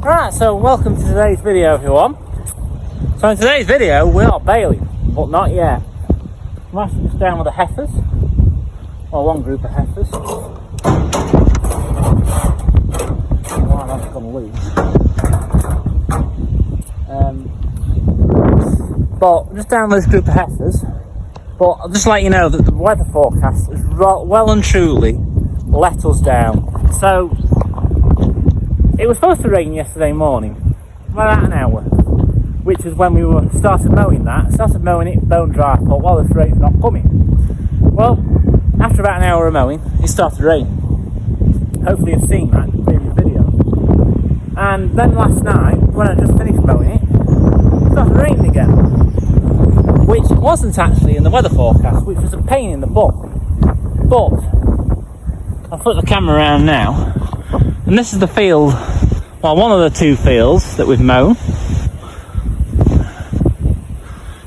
Alright, so welcome to today's video everyone. So in today's video we are baling, but not yet. I'm actually just down with the heifers, or one group of heifers. One has gone loose. But just down with this group of heifers. But I'll just let you know that the weather forecast has well and truly let us down. So it was supposed to rain yesterday morning, about an hour, which was when we started mowing that. Started mowing it, bone dry. I thought, well, this rain's not coming. Well, after about an hour of mowing, it started raining. Hopefully you've seen that in the previous video. And then last night, when I just finished mowing it started raining again, which wasn't actually in the weather forecast, which was a pain in the butt. But I'll flip the camera around now. And this is the field, well, one of the two fields that we've mown.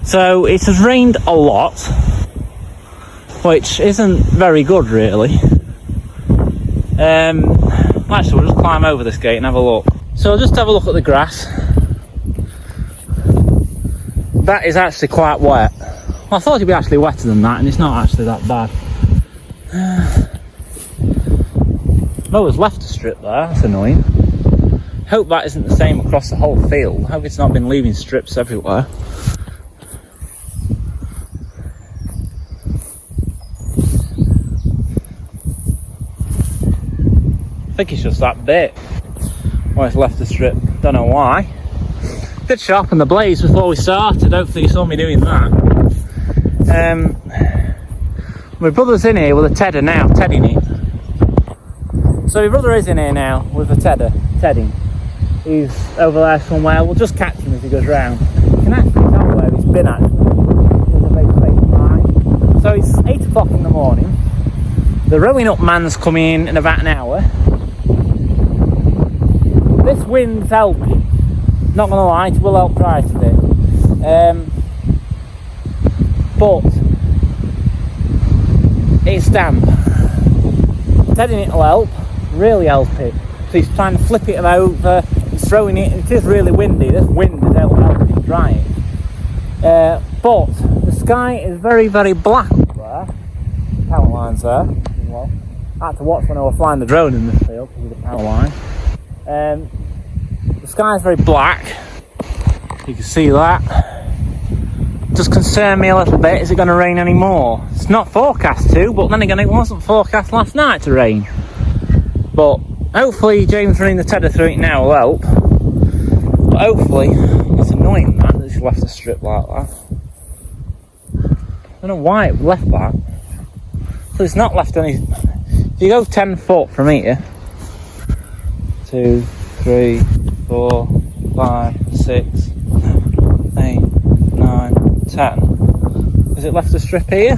So it has rained a lot, which isn't very good really. Actually, we'll just climb over this gate and have a look. So I'll just have a look at the grass. That is actually quite wet. Well, I thought it'd be actually wetter than that, and it's not actually that bad. Mower's left a strip there, that's annoying. Hope that isn't the same across the whole field. Hope it's not been leaving strips everywhere. I think it's just that bit where it's left a strip, don't know why. Did sharpen the blades before we started, hopefully you saw me doing that. My brother's in here with a tedder now, tedding it. So my brother is in here now with a tedding. He's over there somewhere. We'll just catch him as he goes round. You can actually tell where he's been actually. There's a big fake line. So it's 8 o'clock in the morning. The rowing up man's coming in about an hour. This wind's helping. Not gonna lie, it will help dry today. But it's damp. Tedding it will help. Really help it. So he's trying to flip it over, he's throwing it, it is really windy. This wind is helping dry it. But the sky is very, very black up there. Power lines there. Well, I had to watch when I was flying the drone in this field because of the power line. The sky is very black. You can see that. It does concern me a little bit. Is it going to rain anymore? It's not forecast to, but then again, it wasn't forecast last night to rain. But hopefully James running the tedder through it now will help. But hopefully, it's annoying that it's left a strip like that. I don't know why it left that. So it's not left any. If you go 10 foot from here, 2, 3, 4, 5, 6, 8, 9, 10. Has it left a strip here?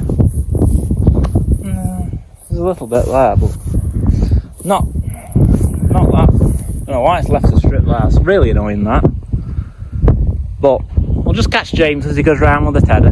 No, there's a little bit there, but not that. I don't know why it's left a strip there. It's really annoying that. But we'll just catch James as he goes round with the tedder.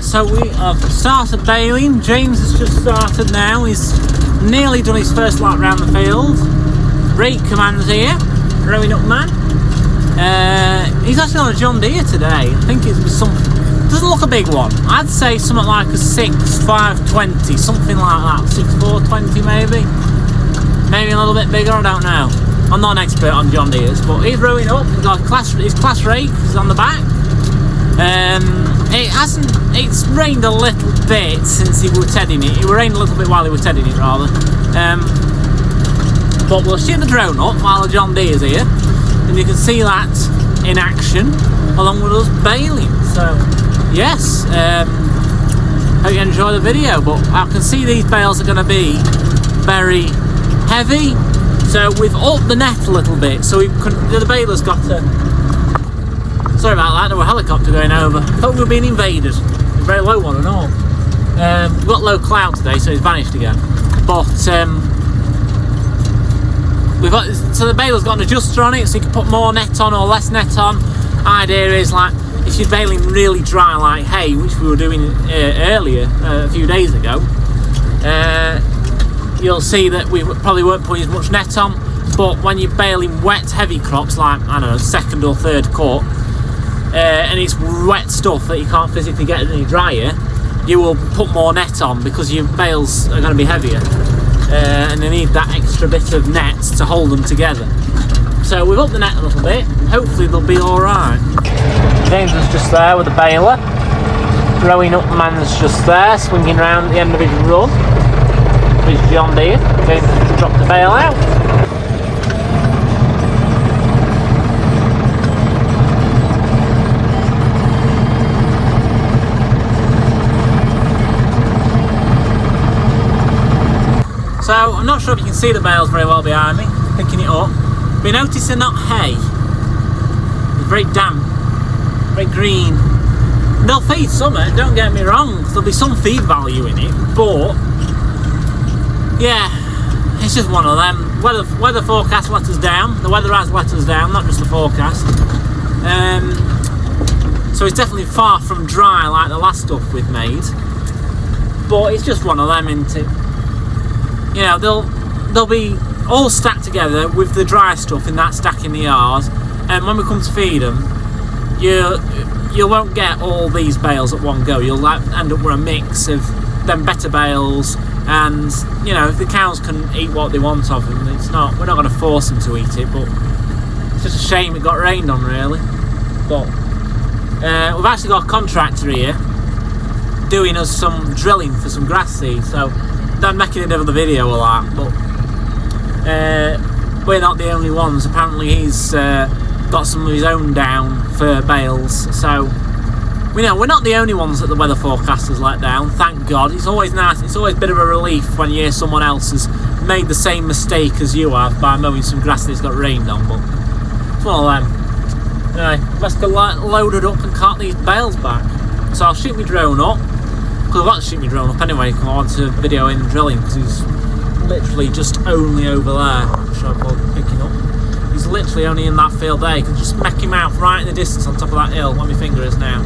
So we have started baling. James has just started now. He's nearly done his first lap round the field. Brake commands here, rowing up man. He's actually on a John Deere today. I think it's something, doesn't look a big one. I'd say something like a 6520, something like that, 6420 maybe. Maybe a little bit bigger, I don't know. I'm not an expert on John Deere's, but he's rowing up. He's got his class rake is on the back. It's rained a little bit since he was tedding it. It rained a little bit while he was tedding it, rather. But we'll shoot the drone up while the John Deere's here, and you can see that in action along with us baling. So yes, hope you enjoy the video. But I can see these bales are going to be very heavy, so we've upped the net a little bit. So the baler's got to. Sorry about that. There was a helicopter going over. I thought we were being invaded. A very low one and all. We've got low cloud today, so it's vanished again. But so the baler's got an adjuster on it, so you can put more net on or less net on. Idea is, like, if you're baling really dry like hay, which we were doing earlier, a few days ago, you'll see that we probably weren't putting as much net on. But when you're baling wet heavy crops, like, I don't know, second or third cut, and it's wet stuff that you can't physically get any drier, you will put more net on because your bales are going to be heavier. And they need that extra bit of net to hold them together. So we've upped the net a little bit. Hopefully they'll be alright. James is just there with the baler. Rowing up man's just there, swinging around at the end of his run. With John Deere. James has dropped the bale out. So I'm not sure if you can see the bales very well behind me, picking it up. But you notice they're not hay. They're very damp, very green. They'll feed summer, don't get me wrong. There'll be some feed value in it, but yeah, it's just one of them. Weather forecast let us down. The weather has let us down, not just the forecast. So it's definitely far from dry like the last stuff we've made. But it's just one of them, isn't it? You know, they'll be all stacked together with the dry stuff in that stack in the yard, and when we come to feed them, you won't get all these bales at one go. You'll end up with a mix of them better bales, and you know, if the cows can eat what they want of them, we're not going to force them to eat it, but it's just a shame it got rained on, really. But we've actually got a contractor here doing us some drilling for some grass seed, so I'm making it over the video a lot, but we're not the only ones. Apparently he's got some of his own down for bales, so we're not the only ones that the weather forecasters let down, thank God. It's always nice, it's always a bit of a relief when you hear someone else has made the same mistake as you have by mowing some grass that's got rained on, but it's one of them. Anyway, let's get loaded up and cart these bales back. So I'll shoot my drone up. I've got to shoot my drone up anyway, because I want to video in drilling, because he's literally just only over there. Which I'm picking up. He's literally only in that field there. You can just make him out right in the distance on top of that hill, where my finger is now.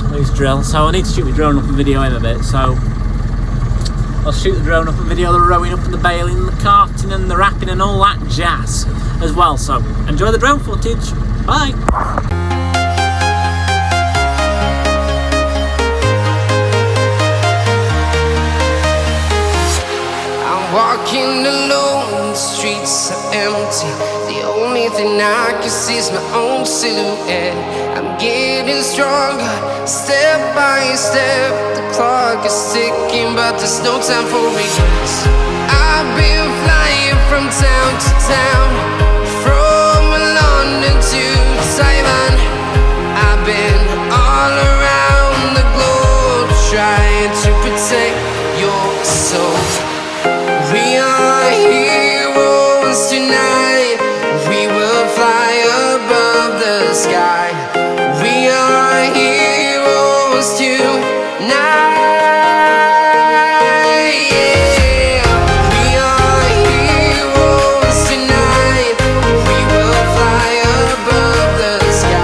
Please drill. So I need to shoot my drone up and video in a bit. So I'll shoot the drone up and video the rowing up and the baling and the carting and the wrapping and all that jazz as well. So enjoy the drone footage. Bye. Walking alone, the streets are empty. The only thing I can see is my own silhouette. I'm getting stronger, step by step. The clock is ticking, but there's no time for regrets. I've been flying from town to town, from London to Taiwan. I've been all around the globe, trying to protect your soul. We are heroes tonight. We will fly above the sky. We are heroes tonight. Yeah. We are heroes tonight. We will fly above the sky.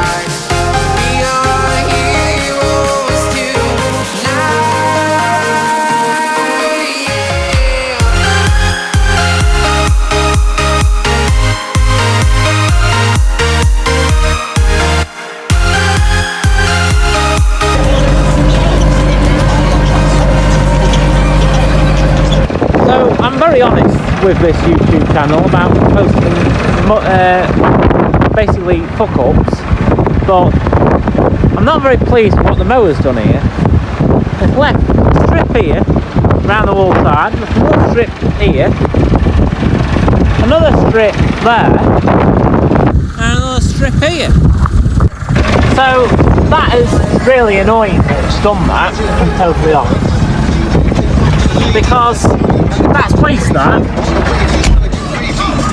I'm very honest with this YouTube channel about posting basically fuck ups, but I'm not very pleased with what the mower's done here. It's left a strip here around the wall side, there's another strip here, another strip there, and another strip here. So that is really annoying that it's done that, if I'm totally honest, because that's waste that.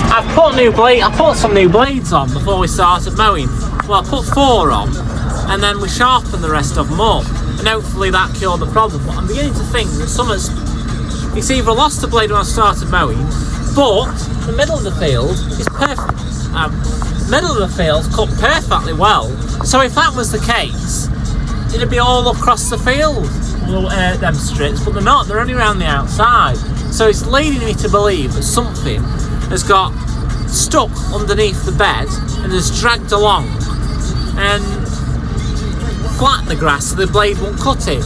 I put some new blades on before we started mowing. Well, I put 4 on, and then we sharpened the rest of them up, and hopefully that cured the problem. But I'm beginning to think that it's either lost a blade when I started mowing, but the middle of the field is perfect. Middle of the field's cut perfectly well. So if that was the case, it'd be all across the field, them strips, but they're not. They're only around the outside. So it's leading me to believe that something has got stuck underneath the bed and has dragged along and flattened the grass so the blade won't cut it.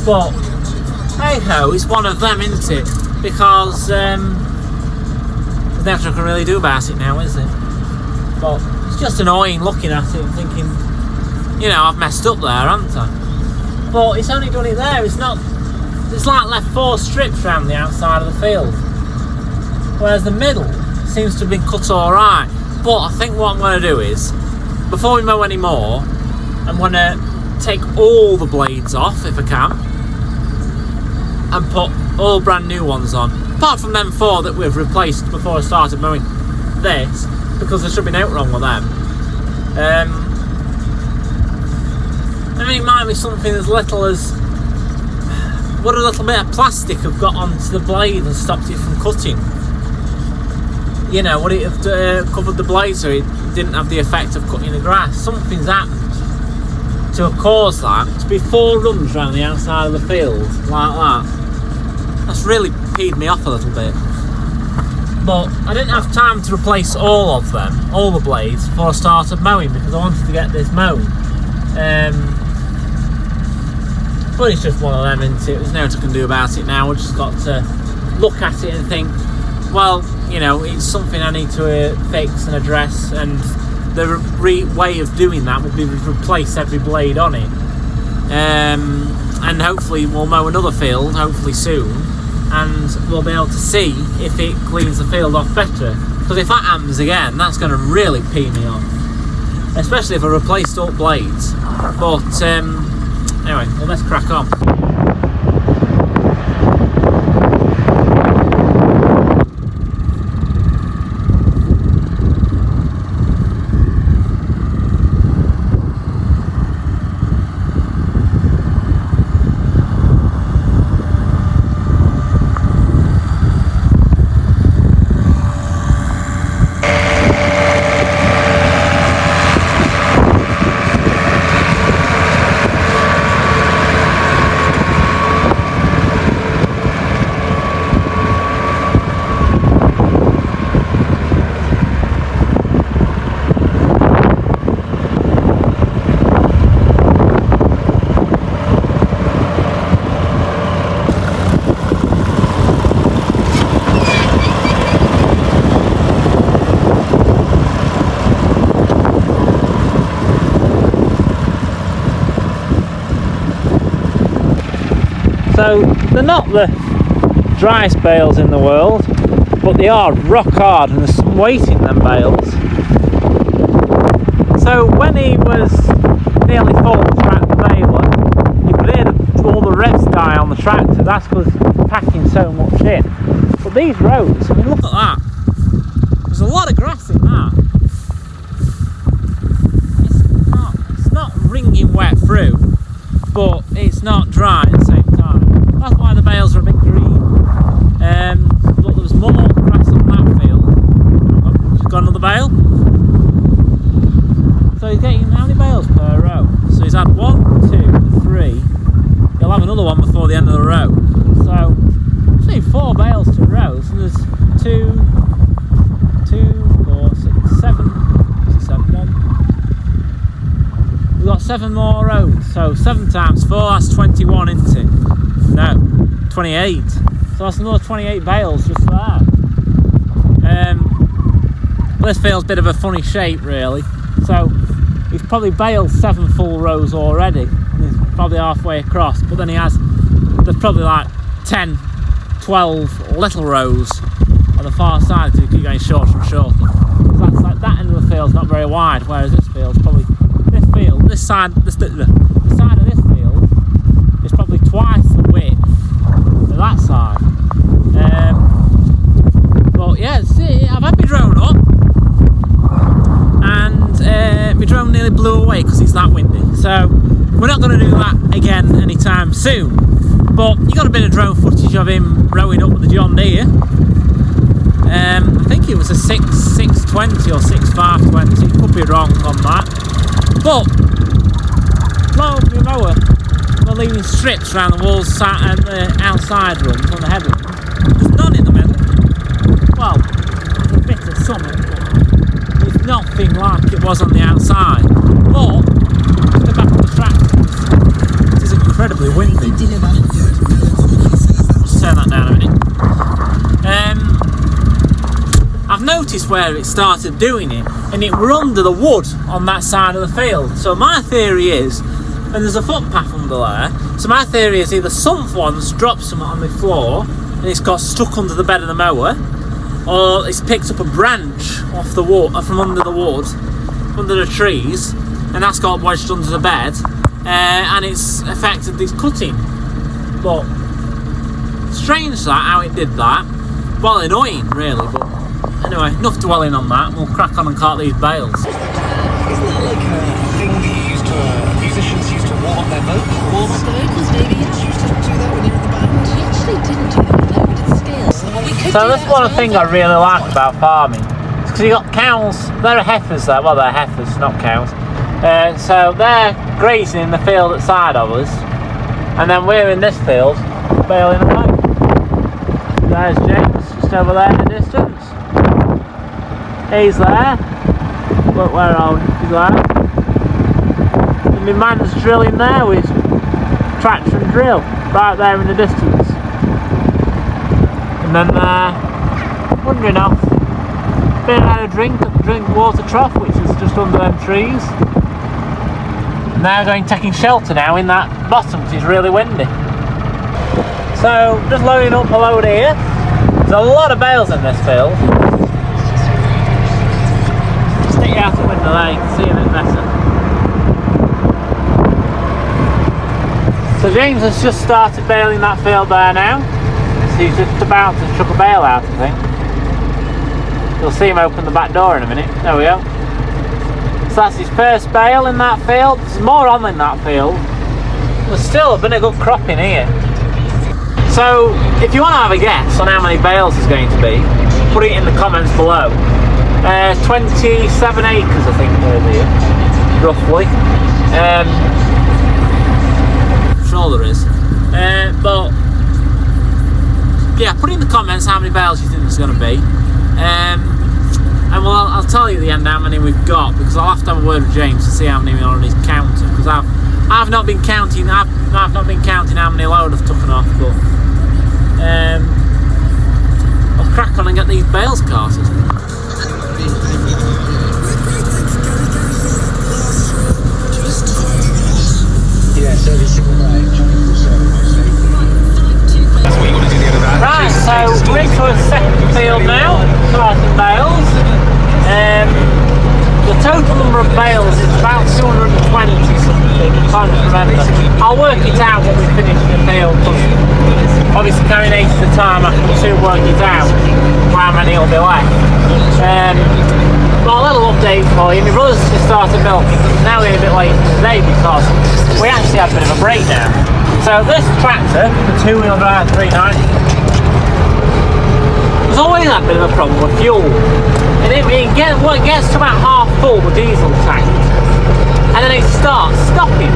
But hey ho, it's one of them, isn't it? Because there's nothing I can really do about it now, is it? But it's just annoying looking at it and thinking, you know, I've messed up there, haven't I? But it's only done it there. It's like left 4 strips around the outside of the field, whereas the middle seems to have been cut alright. But I think what I'm going to do is, before we mow any more, I'm going to take all the blades off if I can and put all brand new ones on, apart from them 4 that we've replaced before I started mowing this, because there should be nothing wrong with them. I mean, it might be something as little as what a little bit of plastic have got onto the blade and stopped it from cutting. You know, would it have covered the blade so it didn't have the effect of cutting the grass? Something's happened to have caused that to be 4 runs around the outside of the field like that. That's really peed me off a little bit. But I didn't have time to replace all of them, all the blades, before I started mowing because I wanted to get this mown. But it's just one of them, isn't it? There's nothing I can do about it now. We've just got to look at it and think, well, you know, it's something I need to fix and address, and the way of doing that would be to replace every blade on it. And hopefully we'll mow another field, hopefully soon, and we'll be able to see if it cleans the field off better. Because if that happens again, that's going to really pee me off, especially if I replaced all blades. But anyway, well, let's crack on. So they're not the driest bales in the world, but they are rock hard and there's some weight in them bales. So when he was nearly full track baler, you could hear all the revs die on the tractor. That's because it's packing so much in. But these roads, I mean, look at that. There's a lot of grass in that. It's not wringing wet through, but it's not dry at the same time. That's why the bales are a bit green. But there was more grass on that field. She's got another bale. So he's getting how many bales per row? So he's had 1, 2, 3. He'll have another one before the end of the row. So it's only 4 bales to a row. So there's 2, 4, 6, 7. 7, 1. We've got 7 more rows. So 7 times 4, that's 21, isn't it? No, 28. So that's another 28 bales just there. This field's a bit of a funny shape really. So he's probably baled 7 full rows already, and he's probably halfway across, but then there's probably like 10, 12 little rows on the far side to keep going shorter and shorter. So that's like that end of the field's not very wide, whereas this field's probably, the side of this field is probably twice the width of that side. But yeah, see, I've had my drone up, and my drone nearly blew away because it's that windy. So we're not going to do that again anytime soon. But you got a bit of drone footage of him rowing up with the John Deere. I think it was a 620 or 6520. Could be wrong on that. But blow my mower, we're leaving strips around the walls and the outside rooms on the headland. There's none in the middle. Well, there's a bit of summer, but there's nothing like it was on the outside. But the back of the tractor, it is incredibly windy. Just turn that down a minute. I've noticed where it started doing it, and it were under the wood on that side of the field. So my theory is, and there's a footpath under there, so my theory is either someone's dropped something on the floor and it's got stuck under the bed of the mower, or it's picked up a branch off the wood, from under the wood, under the trees, and that's got wedged under the bed, and it's affected this cutting. But strange that, how it did that. Well, annoying really, but anyway, enough dwelling on that. We'll crack on and cart these bales. Isn't that like a thing musicians used to warm up their vocals? Warm up the vocals, maybe. You used to do that when you were in the band? We actually didn't do that, no, we did scales. Well, we could So do that's that one as thing well, I really like about farming. It's because you got cows, there are heifers there, well they're heifers, not cows. So they're grazing in the field outside of us, and then we're in this field baling away. There's James, just over there in the distance. He's there. Look, where are we? He's there. And my man's drilling there with tractor and drill, right there in the distance. And then wandering off, been had a drink at the drink water trough, which is just under them trees. And now taking shelter now in that bottom because it's really windy. So just loading up a load here. There's a lot of bales in this field. Stick you out the window there, you can see a bit better. So James has just started baling that field there now. So he's just about to chuck a bale out, I think. You'll see him open the back door in a minute. There we go. So that's his first bale in that field. There's more on in that field. There's still a bit of good crop in here. So if you want to have a guess on how many bales there's going to be, put it in the comments below. 27 acres I think over here, roughly. I'm sure there is. But yeah, put in the comments how many bales you think there's going to be. And well, I'll tell you at the end how many we've got, because I'll have to have a word with James to see how many we already counted. Because I've not been counting. I've not been counting how many load I've taken off. But I'll crack on and get these bales carted. Yeah, service single range. That's what you got to do the other day. Right, so we're into a second field now, carting bales. The total number of bales is about 220 something, I can't remember. I'll work it out when we finish the field, because obviously carrying 8 at a time I can soon work it out for how many will be left. But a little update for you, my brother's just started milking, now we're a bit late today because we actually had a bit of a breakdown. So this tractor, the 2-wheel drive 390, there's always that bit of a problem with fuel. And it gets to about half full with diesel tank, and then it starts stopping,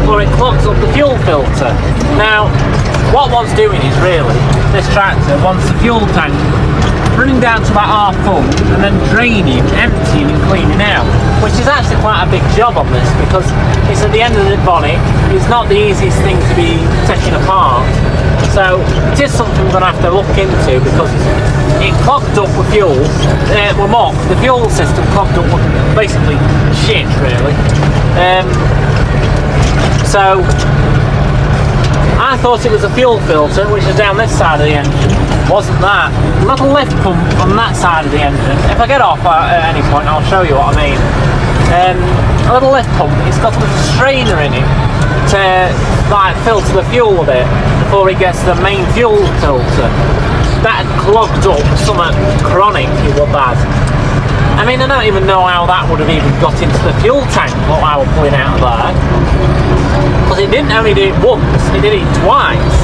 or it clogs up the fuel filter. Now, what one's doing is really, this tractor wants the fuel tank running down to about half full, and then draining, emptying and cleaning out, which is actually quite a big job on this, because it's at the end of the bonnet, it's not the easiest thing to be taking apart. So it is something we're going to have to look into, because it clogged up with fuel. The fuel system clogged up with basically shit, really. So I thought it was a fuel filter, which is down this side of the engine. Wasn't that. A little lift pump on that side of the engine. If I get off at any point, I'll show you what I mean. A little lift pump, it's got a little strainer in it to like filter the fuel a bit before it gets to the main fuel filter. That had clogged up something chronic, it was bad. I mean, I don't even know how that would have even got into the fuel tank, what I was pulling out of there. Because it didn't only do it once, it did it twice.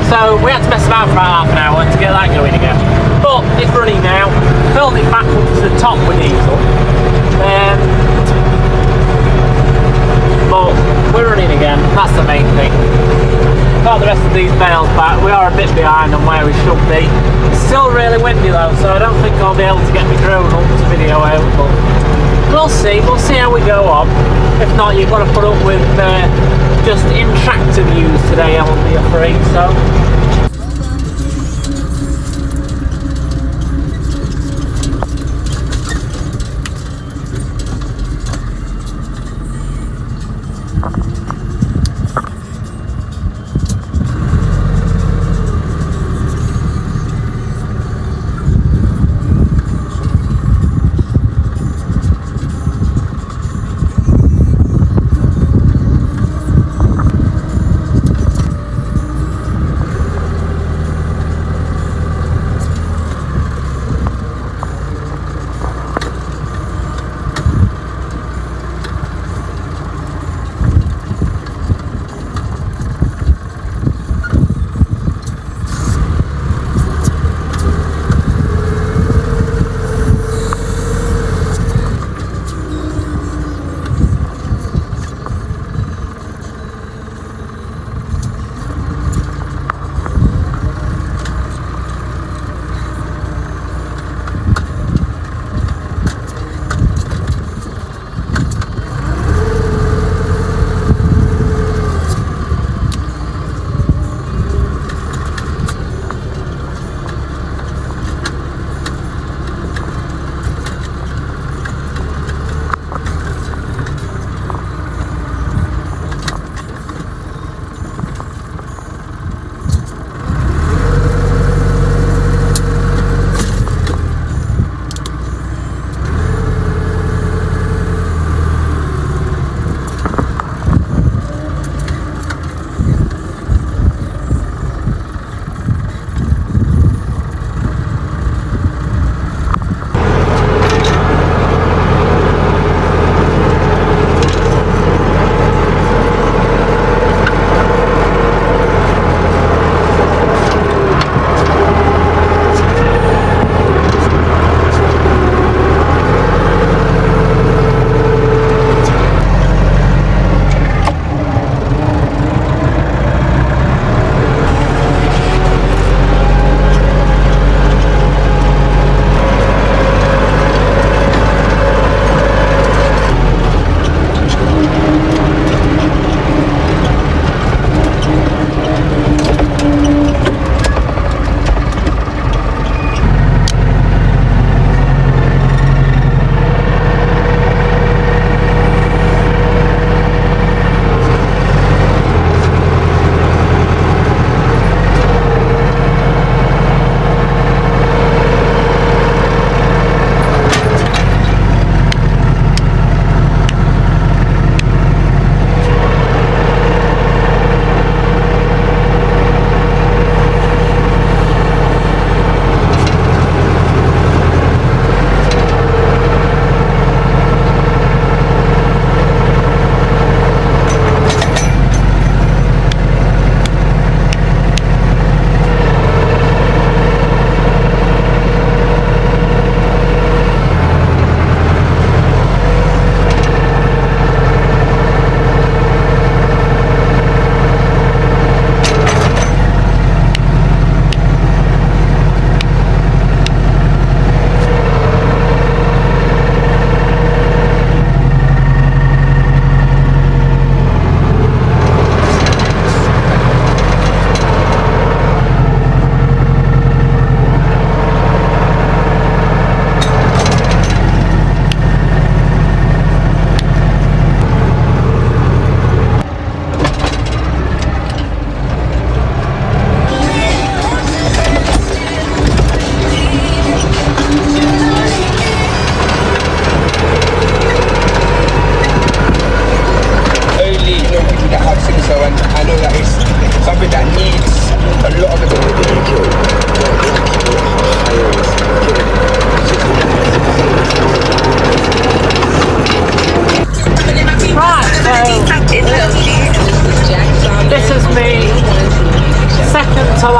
So we had to mess about for about half an hour to get that going again. But it's running now. Filled it back up to the top with diesel. But we're running again, that's the main thing. Got the rest of these bales back. We are a bit behind on where we should be. It's still really windy though, so I don't think I'll be able to get my drone up to video out, but we'll see how we go on. If not, you've got to put up with just in tractor views today, I will be afraid, so.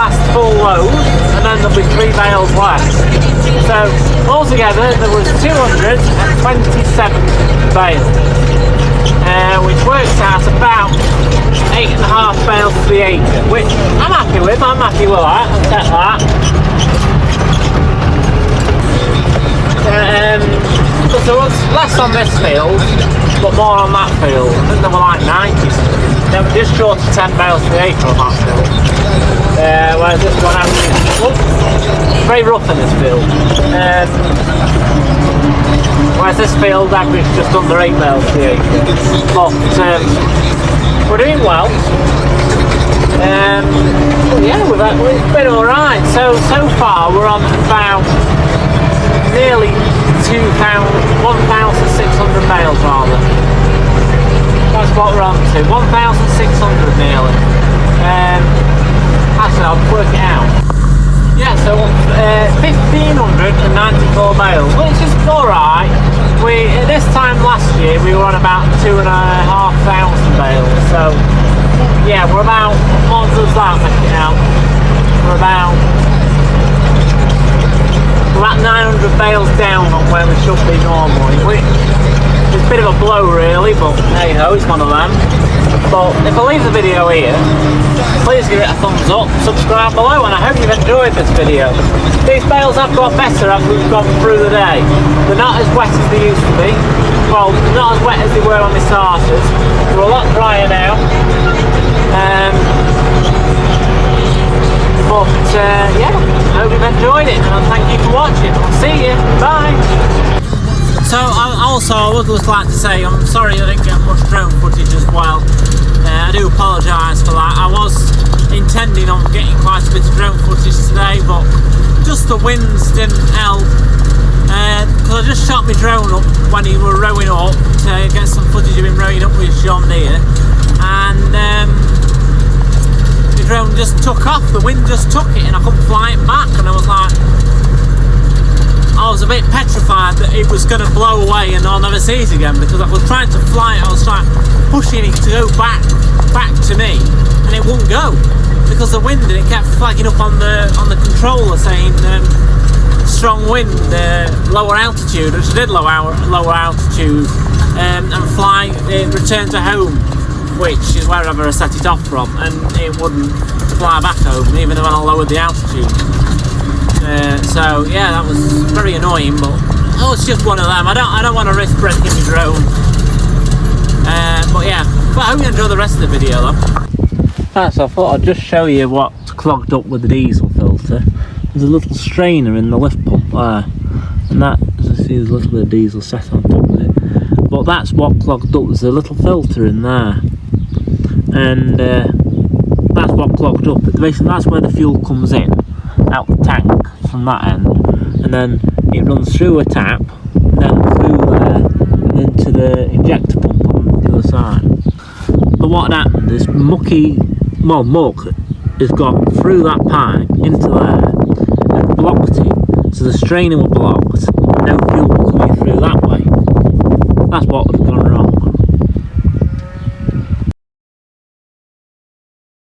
last full load, and then there'll be 3 bales left. So altogether there was 227 bales, which works out about 8.5 bales to the acre, which I'm happy with. I'm happy with that. I'll take that. Because there was less on this field, but more on that field. I think there were like 90. They were just short of 10 bales per acre on that field. Whereas this one very rough in this field. Whereas this field averaged just under 8 bales per acre. But we're doing well. But yeah, it's been alright. So far we're on about nearly 1,600 bales rather. That's what we're on to, 1,600 nearly. Actually, I'll work it out. Yeah, so 1,594 bales, which is alright. At this time last year we were on about 2,500 bales, so yeah, we're about, what does that make it out? We're about 900 bales down on where we should be normally, which is a bit of a blow really, but hey ho, it's one of them. But if I leave the video here, please give it a thumbs up, subscribe below, and I hope you've enjoyed this video. These bales have got better as we've gone through the day. They're not as wet as they used to be. Well, not as wet as they were when they started. They're a lot drier now. Yeah, I hope you've enjoyed it, and thank you for watching. I'll see you. Bye. So I would just like to say I'm sorry I didn't get much drone footage as well. I do apologise for that. I was intending on getting quite a bit of drone footage today, but just the winds didn't help. Because I just shot my drone up when he were rowing up to get some footage of him rowing up with John Deere, and the drone just took off. The wind just took it, and I couldn't fly it back. And I was like, I was a bit petrified that it was going to blow away and I'll never see it again, because I was trying to fly it. I was trying pushing it to go back to me, and it wouldn't go because the wind, and it kept flagging up on the controller saying strong wind, lower altitude, which I did lower altitude, and fly return to home, which is wherever I set it off from, and it wouldn't fly back home even when I lowered the altitude. So yeah, that was very annoying, but it's just one of them. I don't want to risk breaking the drone. But yeah, but I hope you enjoy the rest of the video though. Right, so I thought I'd just show you what's clogged up with the diesel filter. There's a little strainer in the lift pump there, and that, as you see, there's a little bit of diesel set on top of it. But that's what clogged up. There's a little filter in there, and that's what clogged up. Basically, that's where the fuel comes in, out the tank from that end, and then it runs through a tap, then through there, and into the injector pump on the other side. But what happened is muck has gone through that pipe into there and blocked it, so the strainer was blocked, no fuel coming through that way. That's what